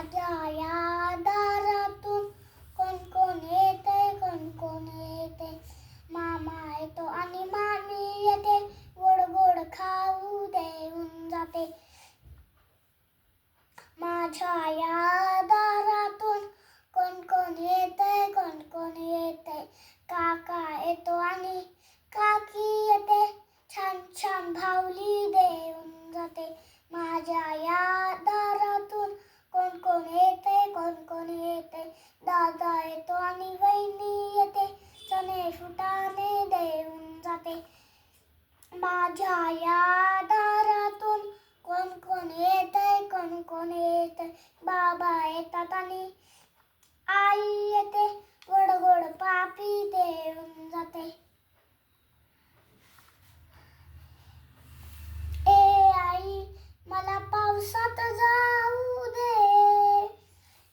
माझ्या या दारातून कोण कोण येते, कोण कोण येते. मामा येतो आणि मामी येते, गोड गोड खाऊ देऊन जाते. माझ्या या दारातून कोण कोण येते, कोण कोण येते. काका येतो आणि काकी येते, छान छान भावली देऊन जाते. माझ्या या दारातून कोण कोण येते, कोण कोण येते. दादा येतो आणि वहिनी येते, चणे फुटाणे देऊन जाते. माझ्या या दारातून कोण कोण येते, कोण कोण येते. बाबा येतात आणि आई येते, गोड गोड पापी देऊन जाते. ए आई मला पावसात जाऊ दे,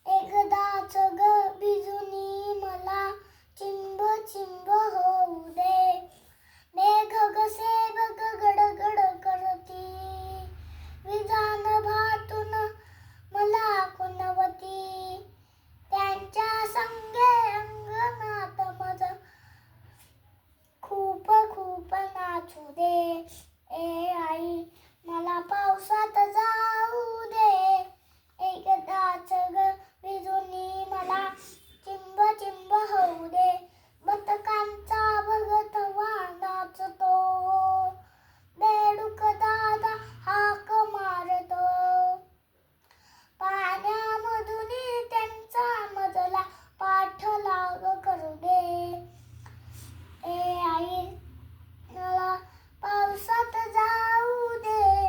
एकदाच ग भिजूनी मला चिंब चिंब होऊ दे. मेघ कसे बघ गडगड करती, विजान भातून मला कुणवती. त्यांच्या संगे अंगणात मज खूप खूप नाचू दे. ए आई मला पावसात जाऊ दे, एकदाच ग भिजूनी मला चिंब चिंब होऊ दे. बदकांचा भगतवा नाचतो, बेडूक दादा हाक मारतो. पाण्यामधून त्यांचा मजला पाठलाग करू दे. ए आई मला पावसात जाऊ दे,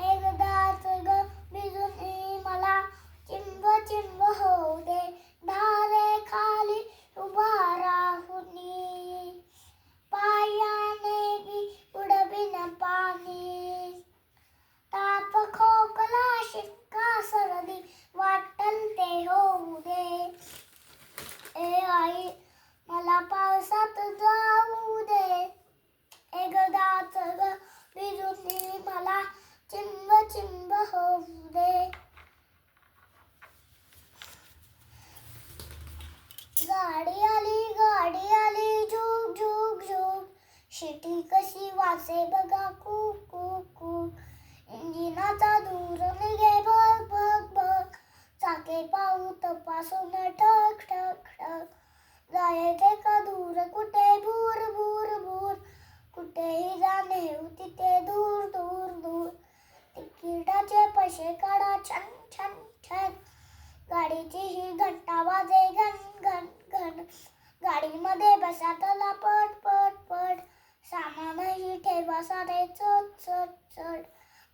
एकदाच ग भिजून मला चिंब चिंब होऊ दे. धारेखाली उभा राहुनी, पायाने मी उडवीन पाणी. ताप खोकला शिंका सर्दी वाटल ते होऊ दे. ए आई मला पावसात जाऊ दे, एकदाच ग भिजून मला चिंब चिंब होऊ दे. गाडी आली झुक झुक झुक, शिटी कशी वासे बघा कुक कुक कुक. इंजिनाचा धूर निघे भग भग भग, चाके पाहू तपासून ठक ठक ठक. जायचे का दूर कुठे भूर भूर भूर, कुठेही जाणे तिथे दूर दूर दूर. तिकिटाचे पैसे काढा छन छन छन, गाडीची ही घंटा वाजे घन घन घन. गाडीमध्ये बसा चला पट पट पट, सामानही ठेवा सारे चट चट चट.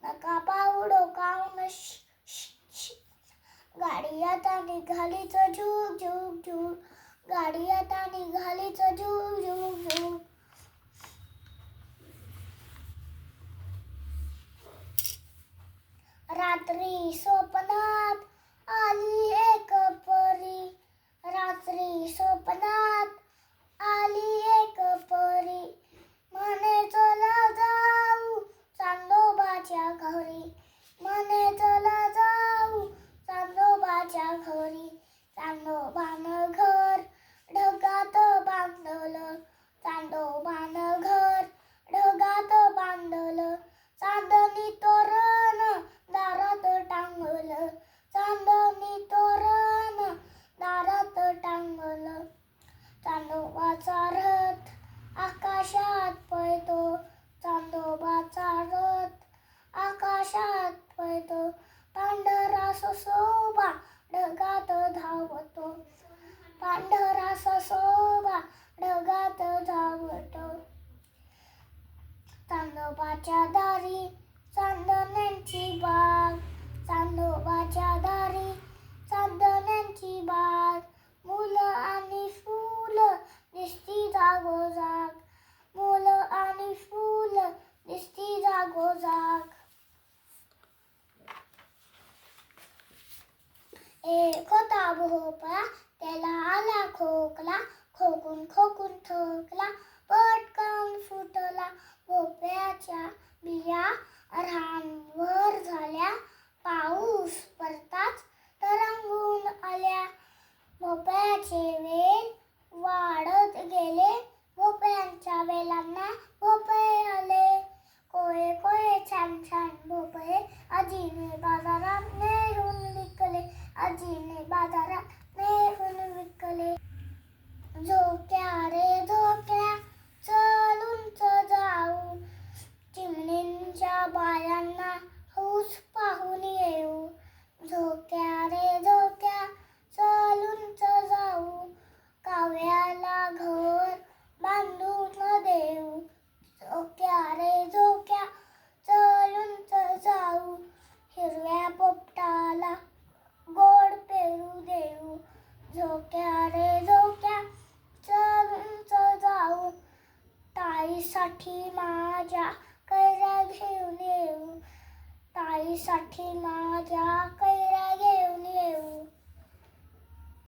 नका पाहू डोकावून श श श, गाडी आता निघालीच झुक झुक झुक. गाडी आता निघालीच झुक झुक झुक. रात्री स्वप्नात आली एक परी, रात्री स्वप्नात आली एक परी. म्हणे चला जाऊ चांदोबाच्या घरी, म्हणे चला जाऊ चांदोबाच्या घरी. चांदोबानं घर ढगात बांधलं, चांदोबानं घर ढगात बांधलं. चांदणी तोरण दारात टांगलं, चांदणी तोरण दारात टांगलं. चांदोबाचा रथ आकाशात पळतो, चांदोबाचा रथ आकाशात पळतो. पांढरा ससोबा ढगात धावतो, पांढरा ससोबा ढगात धावतो. चांदोबाच्या दारी चांदण्यांची बाग, चांदोबाच्या दारी चांदण्यांची बाग. मुलं आणि फुलं दिसती जागोजाग, मुलं आणि फुलं दिसती जागोजाग. एक होता भोपळा त्याला आला खोकला, खोकून खोकून थकला, पटकन फुटला. भोपळ्याच्या बिया रानभर झाल्या, पाऊस पडताच तरंग आजीने बाजारात नेऊन विकले. झोक्या रे झोक्या चल उंच जाऊ, चिमणींच्या बायांना हौस पाहून येऊ. झोक्या रे झोक्या चल उंच जाऊ, कावळ्याला घर बांधून देऊ. झोक्या रे झोक्या चल उंच जाऊ, हिरव्या पोपटाला गोड पेरू देऊ. झोक्या रे झोक्या चल उंच जाऊ, ताईसाठी माझ्या कैऱ्या घेऊन येऊ. ताईसाठी माझ्या